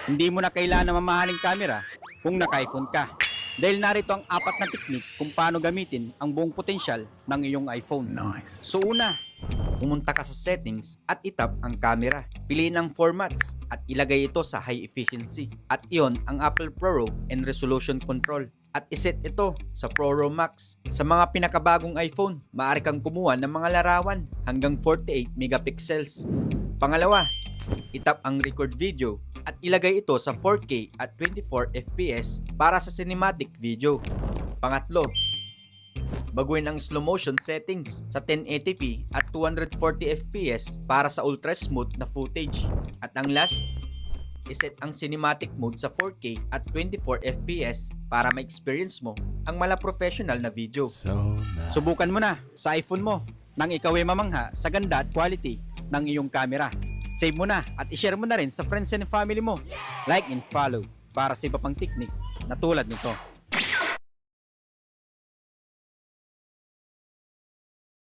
Hindi mo na kailangan ng mamahaling camera kung naka-iPhone ka. Dahil narito ang 4 na teknik kung paano gamitin ang buong potensyal ng iyong iPhone. So una, pumunta ka sa settings at itap ang camera. Piliin ang formats at ilagay ito sa high efficiency. At iyon ang Apple ProRAW and Resolution Control. At iset ito sa ProRAW Max. Sa mga pinakabagong iPhone, maaari kang kumuha ng mga larawan hanggang 48 megapixels. Pangalawa, itap ang record video at ilagay ito sa 4K at 24 FPS para sa cinematic video. Pangatlo, baguhin ang slow motion settings sa 1080p at 240 FPS para sa ultra smooth na footage. At ang last, iset ang cinematic mode sa 4K at 24 FPS para ma-experience mo ang mala-professional na video. Subukan mo na sa iPhone mo nang ikaw ay mamangha sa ganda at quality ng iyong camera. Save mo na at ishare mo na rin sa friends and family mo. Like and follow para sa iba pang teknik na tulad nito.